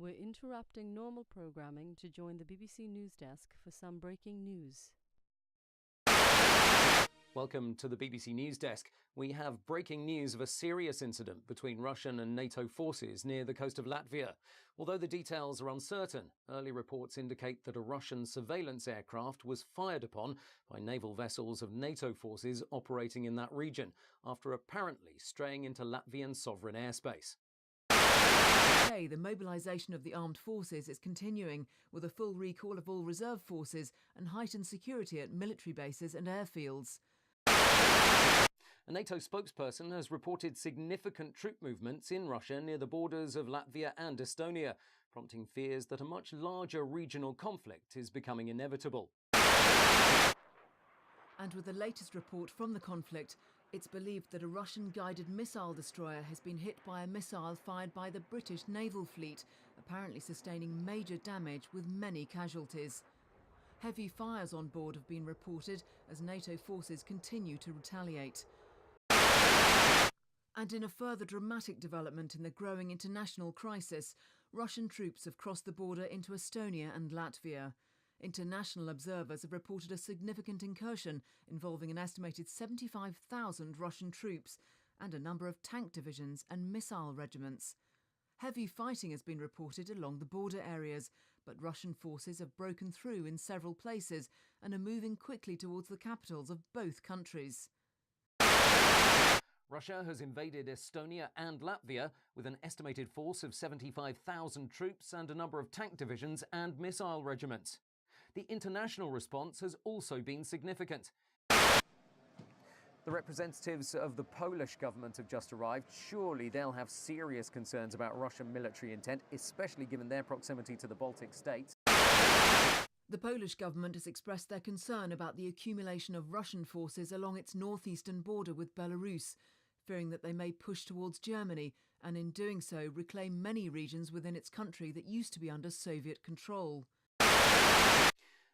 We're interrupting normal programming to join the BBC News Desk for some breaking news. Welcome to the BBC News Desk. We have breaking news of a serious incident between Russian and NATO forces near the coast of Latvia. Although the details are uncertain, early reports indicate that a Russian surveillance aircraft was fired upon by naval vessels of NATO forces operating in that region, after apparently straying into Latvian sovereign airspace. Today, the mobilisation of the armed forces is continuing, with a full recall of all reserve forces and heightened security at military bases and airfields. A NATO spokesperson has reported significant troop movements in Russia near the borders of Latvia and Estonia, prompting fears that a much larger regional conflict is becoming inevitable. And with the latest report from the conflict, it's believed that a Russian-guided missile destroyer has been hit by a missile fired by the British naval fleet, apparently sustaining major damage with many casualties. Heavy fires on board have been reported as NATO forces continue to retaliate. And in a further dramatic development in the growing international crisis, Russian troops have crossed the border into Estonia and Latvia. International observers have reported a significant incursion involving an estimated 75,000 Russian troops and a number of tank divisions and missile regiments. Heavy fighting has been reported along the border areas, but Russian forces have broken through in several places and are moving quickly towards the capitals of both countries. Russia has invaded Estonia and Latvia with an estimated force of 75,000 troops and a number of tank divisions and missile regiments. The international response has also been significant. The representatives of the Polish government have just arrived. Surely they'll have serious concerns about Russian military intent, especially given their proximity to the Baltic states. The Polish government has expressed their concern about the accumulation of Russian forces along its northeastern border with Belarus, fearing that they may push towards Germany and in doing so reclaim many regions within its country that used to be under Soviet control.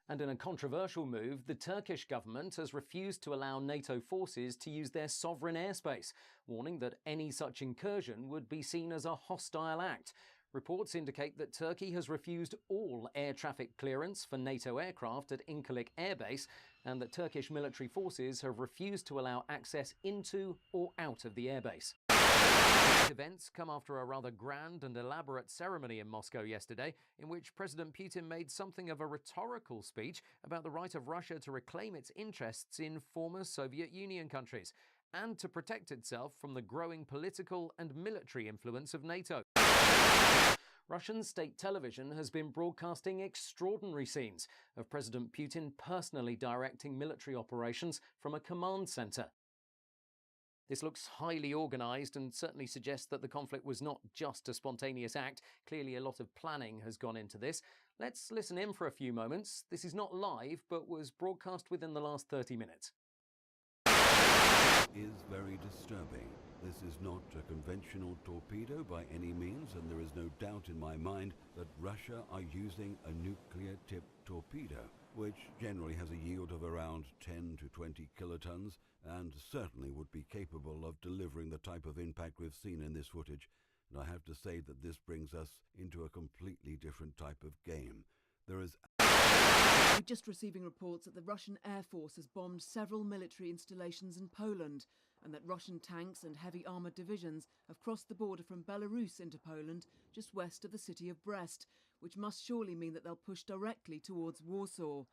And in a controversial move, the Turkish government has refused to allow NATO forces to use their sovereign airspace, warning that any such incursion would be seen as a hostile act. Reports indicate that Turkey has refused all air traffic clearance for NATO aircraft at Incirlik Air Base, and that Turkish military forces have refused to allow access into or out of the airbase. Events come after a rather grand and elaborate ceremony in Moscow yesterday, in which President Putin made something of a rhetorical speech about the right of Russia to reclaim its interests in former Soviet Union countries and to protect itself from the growing political and military influence of NATO. Russian state television has been broadcasting extraordinary scenes of President Putin personally directing military operations from a command center. This looks highly organised and certainly suggests that the conflict was not just a spontaneous act. Clearly a lot of planning has gone into this. Let's listen in for a few moments. This is not live, but was broadcast within the last 30 minutes. Is very disturbing. This is not a conventional torpedo by any means, and there is no doubt in my mind that Russia are using a nuclear-tipped torpedo, which generally has a yield of around 10 to 20 kilotons, and certainly would be capable of delivering the type of impact we've seen in this footage. And I have to say that this brings us into a completely different type of game. We're just receiving reports that the Russian Air Force has bombed several military installations in Poland, and that Russian tanks and heavy armoured divisions have crossed the border from Belarus into Poland, just west of the city of Brest, which must surely mean that they'll push directly towards Warsaw.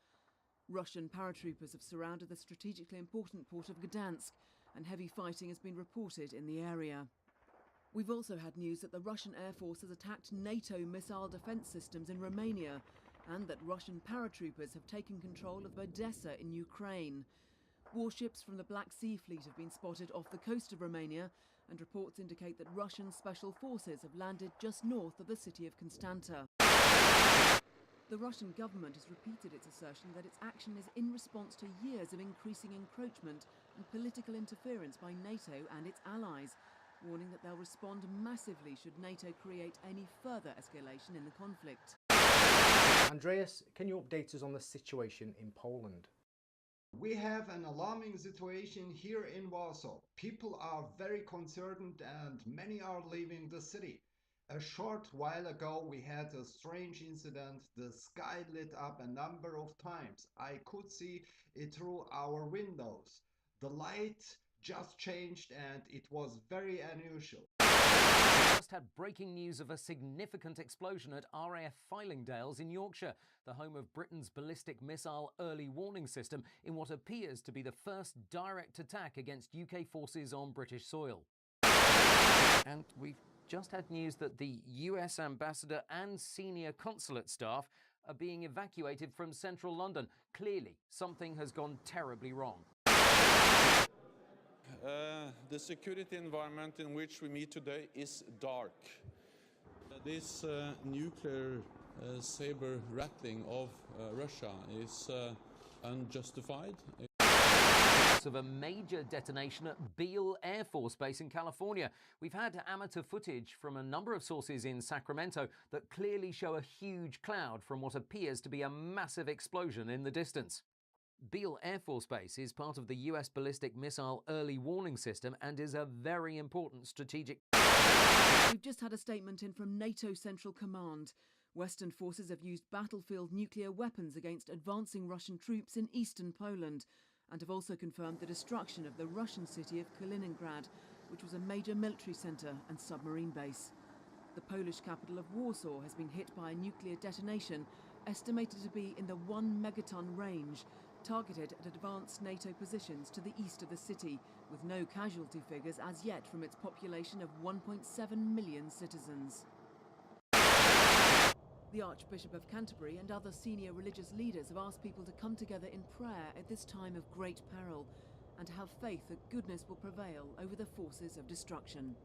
Russian paratroopers have surrounded the strategically important port of Gdansk, and heavy fighting has been reported in the area. We've also had news that the Russian Air Force has attacked NATO missile defence systems in Romania, and that Russian paratroopers have taken control of Odessa in Ukraine. Warships from the Black Sea Fleet have been spotted off the coast of Romania, and reports indicate that Russian special forces have landed just north of the city of Constanta. The Russian government has repeated its assertion that its action is in response to years of increasing encroachment and political interference by NATO and its allies, warning that they'll respond massively should NATO create any further escalation in the conflict. Andreas, can you update us on the situation in Poland? We have an alarming situation here in Warsaw. People are very concerned and many are leaving the city. A short while ago, we had a strange incident. The sky lit up a number of times. I could see it through our windows. The light just changed and it was very unusual. Just had breaking news of a significant explosion at RAF Fylingdales in Yorkshire, the home of Britain's ballistic missile early warning system, in what appears to be the first direct attack against UK forces on British soil. And we've just had news that the US ambassador and senior consulate staff are being evacuated from central London. Clearly, something has gone terribly wrong. The security environment in which we meet today is dark. This nuclear saber rattling of Russia is unjustified. Of a major detonation at Beale Air Force Base in California. We've had amateur footage from a number of sources in Sacramento that clearly show a huge cloud from what appears to be a massive explosion in the distance. Beale Air Force Base is part of the US ballistic missile early warning system and is a very important strategic. We've just had a statement in from NATO Central Command. Western forces have used battlefield nuclear weapons against advancing Russian troops in eastern Poland, and have also confirmed the destruction of the Russian city of Kaliningrad, which was a major military centre and submarine base. The Polish capital of Warsaw has been hit by a nuclear detonation estimated to be in the 1 megaton range, targeted at advanced NATO positions to the east of the city, with no casualty figures as yet from its population of 1.7 million citizens. The Archbishop of Canterbury and other senior religious leaders have asked people to come together in prayer at this time of great peril and to have faith that goodness will prevail over the forces of destruction.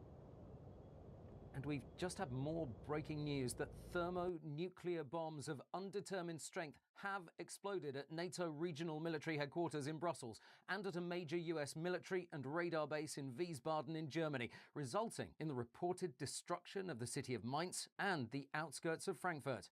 And we've just had more breaking news that thermonuclear bombs of undetermined strength have exploded at NATO regional military headquarters in Brussels and at a major US military and radar base in Wiesbaden in Germany, resulting in the reported destruction of the city of Mainz and the outskirts of Frankfurt.